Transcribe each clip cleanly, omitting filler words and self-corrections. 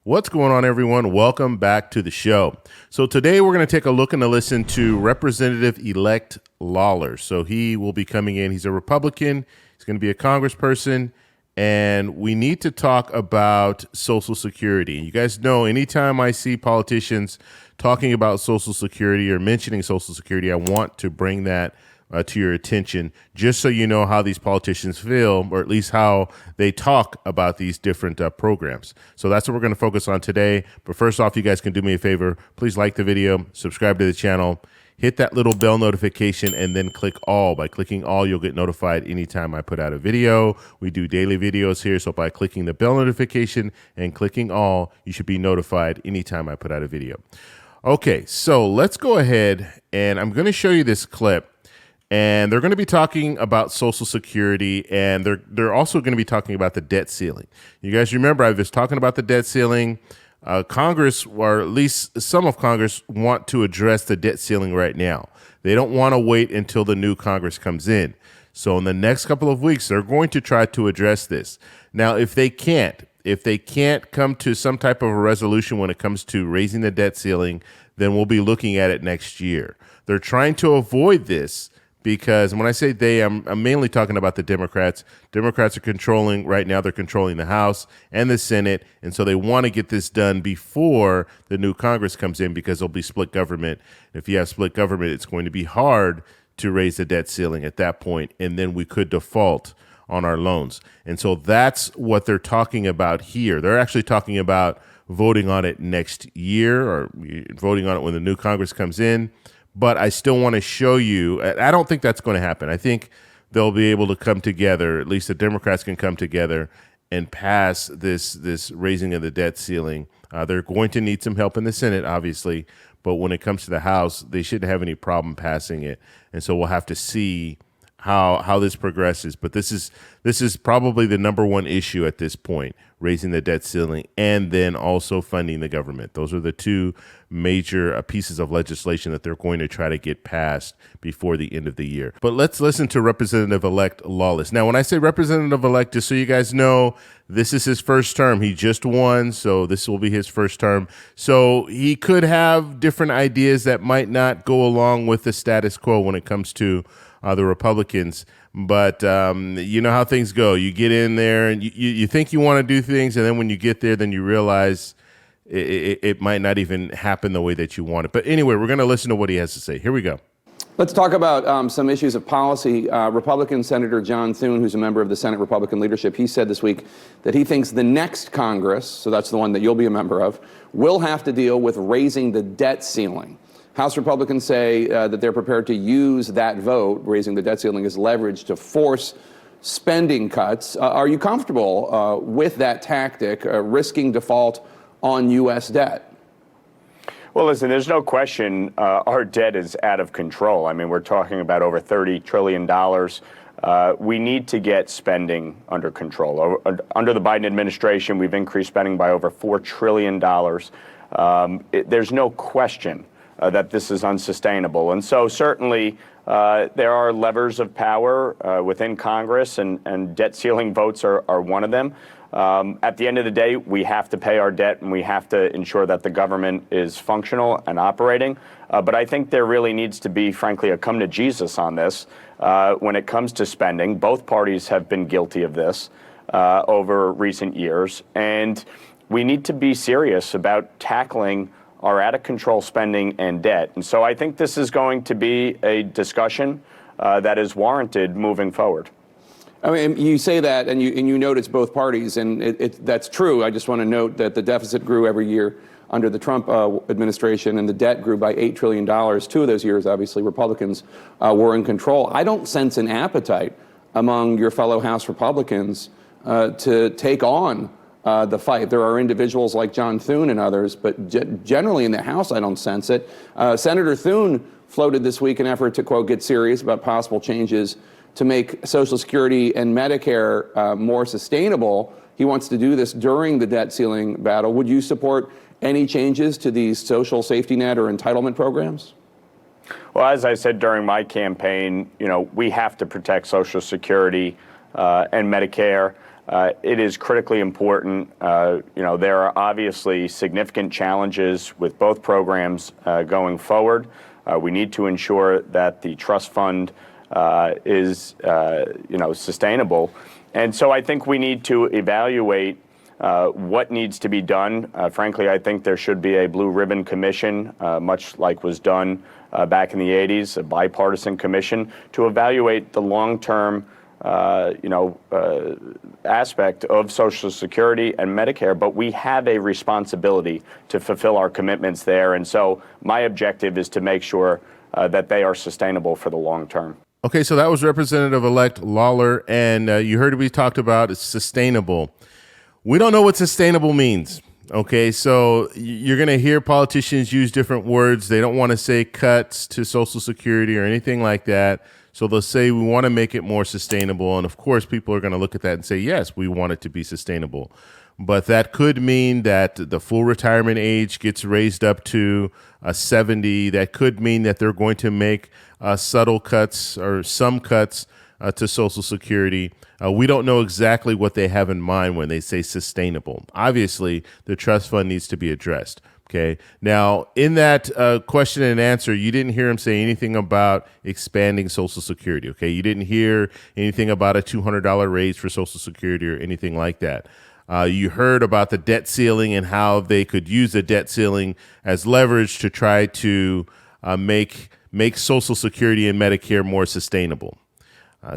What's going on, everyone? Welcome back to the show. So today we're going to take a look and a listen to Representative-elect Lawler. So he will be coming in. He's a Republican. He's going to be a congressperson. And we need to talk about Social Security. You guys know anytime I see politicians talking about Social Security or mentioning Social Security, I want to bring that to your attention, just so you know how these politicians feel, or at least how they talk about these different programs. So that's what we're going to focus on today. But first off, you guys can do me a favor. Please like the video, subscribe to the channel, hit that little bell notification, and then click all. By clicking all, you'll get notified anytime I put out a video. We do daily videos here, so by clicking the bell notification and clicking all, you should be notified anytime I put out a video. Okay, so let's go ahead, and I'm going to show you this clip. And they're going to be talking about Social Security, and they're also going to be talking about the debt ceiling. You guys remember I was talking about the debt ceiling. Congress, or at least some of Congress, want to address the debt ceiling right now. They don't want to wait until the new Congress comes in. So in the next couple of weeks, they're going to try to address this. Now, if they can't come to some type of a resolution when it comes to raising the debt ceiling, then we'll be looking at it next year. They're trying to avoid this, because when I say they, I'm mainly talking about the Democrats. Democrats are controlling, right now, they're controlling the House and the Senate, and so they want to get this done before the new Congress comes in, because there'll be split government. If you have split government, it's going to be hard to raise the debt ceiling at that point, and then we could default on our loans. And so that's what they're talking about here. They're actually talking about voting on it next year, or voting on it when the new Congress comes in. But I still want to show you, I don't think that's going to happen. I think they'll be able to come together, at least the Democrats can come together and pass this raising of the debt ceiling. They're going to need some help in the Senate, obviously, but when it comes to the House, they shouldn't have any problem passing it. And so we'll have to see how this progresses. But this is probably the number one issue at this point, raising the debt ceiling and then also funding the government. Those are the two major pieces of legislation that they're going to try to get passed before the end of the year. But let's listen to Representative-elect Lawler. Now, when I say Representative-elect, just so you guys know, this is his first term. He just won, so this will be his first term. So he could have different ideas that might not go along with the status quo when it comes to the Republicans. But you know how things go. You get in there and you think you want to do things, and then when you get there, then you realize it might not even happen the way that you want it. But anyway, we're going to listen to what he has to say. Here we go. Let's talk about some issues of policy. Republican Senator John Thune, who's a member of the Senate Republican leadership, he said this week that he thinks the next Congress, so that's the one that you'll be a member of, will have to deal with raising the debt ceiling. House Republicans say that they're prepared to use that vote, raising the debt ceiling, as leverage to force spending cuts. Are you comfortable with that tactic, risking default on U.S. debt? Well, listen, there's no question our debt is out of control. I mean, we're talking about over $30 trillion. We need to get spending under control. Under the Biden administration, we've increased spending by over $4 trillion. There's no question that this is unsustainable. And so certainly there are levers of power within Congress, and debt ceiling votes are one of them. At the end of the day, we have to pay our debt, and we have to ensure that the government is functional and operating. But I think there really needs to be, frankly, a come to Jesus on this when it comes to spending. Both parties have been guilty of this over recent years, and we need to be serious about tackling our out-of-control spending and debt. And so I think this is going to be a discussion that is warranted moving forward. I mean, you say that, and you note it's both parties, and that's true. I just want to note that the deficit grew every year under the Trump administration, and the debt grew by $8 trillion. 2 of those years, obviously, Republicans were in control. I don't sense an appetite among your fellow House Republicans to take on the fight. There are individuals like John Thune and others, but generally in the House, I don't sense it. Senator Thune floated this week an effort to, quote, get serious about possible changes to make Social Security and Medicare more sustainable. He wants to do this during the debt ceiling battle. Would you support any changes to these social safety net or entitlement programs? Well, as I said during my campaign, we have to protect Social Security and Medicare. it is critically important. There are obviously significant challenges with both programs going forward. We need to ensure that the trust fund is sustainable. And so I think we need to evaluate what needs to be done. Frankly, I think there should be a blue ribbon commission, much like was done back in the 80s, a bipartisan commission, to evaluate the long-term aspect of Social Security and Medicare, but we have a responsibility to fulfill our commitments there. And so my objective is to make sure that they are sustainable for the long term. Okay, so that was Representative-elect Lawler, and you heard we talked about it's sustainable. We don't know what sustainable means. Okay, so you're going to hear politicians use different words. They don't want to say cuts to Social Security or anything like that. So they'll say we want to make it more sustainable. And of course, people are going to look at that and say, yes, we want it to be sustainable. But that could mean that the full retirement age gets raised up to 70. That could mean that they're going to make subtle cuts or some cuts to Social Security. We don't know exactly what they have in mind when they say sustainable. Obviously, the trust fund needs to be addressed. Okay. Now, in that question and answer, you didn't hear him say anything about expanding Social Security. Okay. You didn't hear anything about a $200 raise for Social Security or anything like that. You heard about the debt ceiling and how they could use the debt ceiling as leverage to try to make Social Security and Medicare more sustainable.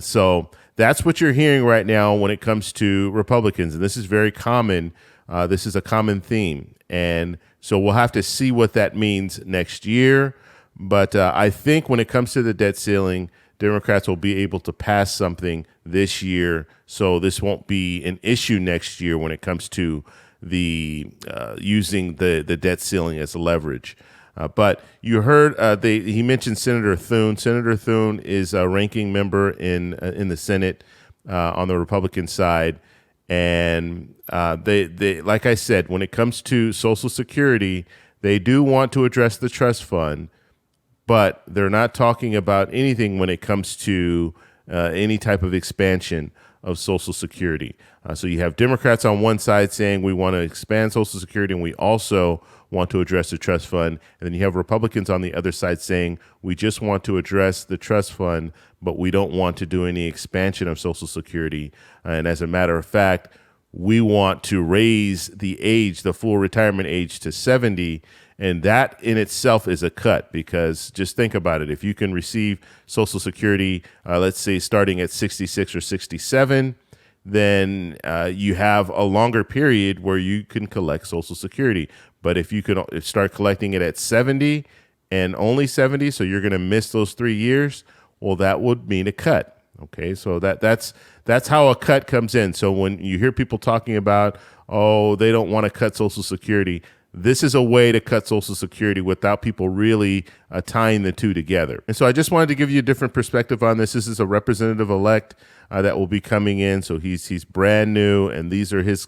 So that's what you're hearing right now when it comes to Republicans. And this is very common. This is a common theme. And so we'll have to see what that means next year. But I think when it comes to the debt ceiling, Democrats will be able to pass something this year. So this won't be an issue next year when it comes to the using the debt ceiling as leverage. But you heard he mentioned Senator Thune. Senator Thune is a ranking member in the Senate on the Republican side. And they like I said, when it comes to Social Security, they do want to address the trust fund, but they're not talking about anything when it comes to any type of expansion of Social Security. So you have Democrats on one side saying we want to expand Social Security and we also want to address the trust fund. And then you have Republicans on the other side saying we just want to address the trust fund, but we don't want to do any expansion of Social Security. And as a matter of fact, we want to raise the age, the full retirement age to 70. And that in itself is a cut because just think about it. If you can receive Social Security, let's say starting at 66 or 67, then you have a longer period where you can collect Social Security. But if you could start collecting it at 70 and only 70, so you're going to miss those 3 years, well, that would mean a cut. Okay, so that's how a cut comes in. So when you hear people talking about, oh, they don't want to cut Social Security, this is a way to cut Social Security without people really tying the two together. And so I just wanted to give you a different perspective on this. This is a representative-elect that will be coming in. So he's brand new, and these are his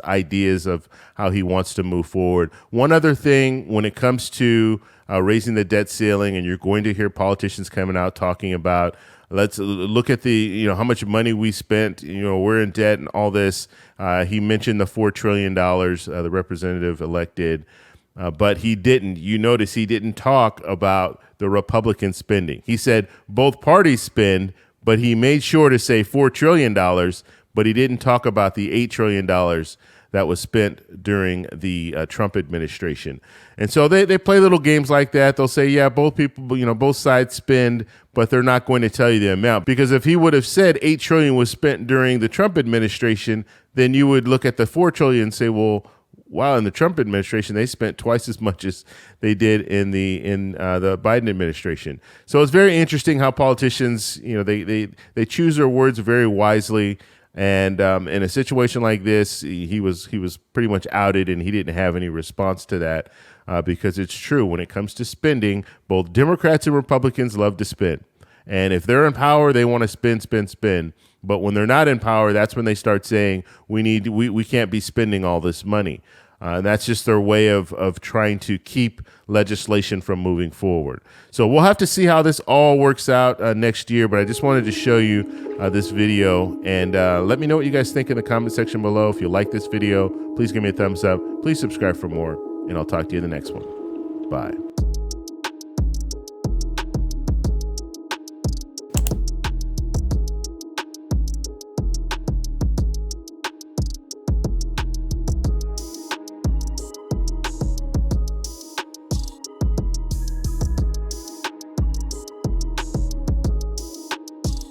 ideas of how he wants to move forward. One other thing, when it comes to raising the debt ceiling, and you're going to hear politicians coming out talking about, let's look at the, how much money we spent, we're in debt and all this. He mentioned the $4 trillion, the representative elected, but he didn't. You notice he didn't talk about the Republican spending. He said both parties spend, but he made sure to say $4 trillion, but he didn't talk about the $8 trillion that was spent during the Trump administration. And so they play little games like that. They'll say, yeah, both people, both sides spend, but they're not going to tell you the amount. Because if he would have said $8 trillion was spent during the Trump administration, then you would look at the $4 trillion and say, well, wow, in the Trump administration, they spent twice as much as they did in the Biden administration. So it's very interesting how politicians, they choose their words very wisely. And in a situation like this, he was pretty much outed, and he didn't have any response to that because it's true. When it comes to spending, both Democrats and Republicans love to spend. And if they're in power, they want to spend. But when they're not in power, that's when they start saying we can't be spending all this money. That's just their way of trying to keep legislation from moving forward. So we'll have to see how this all works out next year, but I just wanted to show you this video, and let me know what you guys think in the comment section below. If you like this video, please give me a thumbs up. Please subscribe for more, and I'll talk to you in the next one. Bye.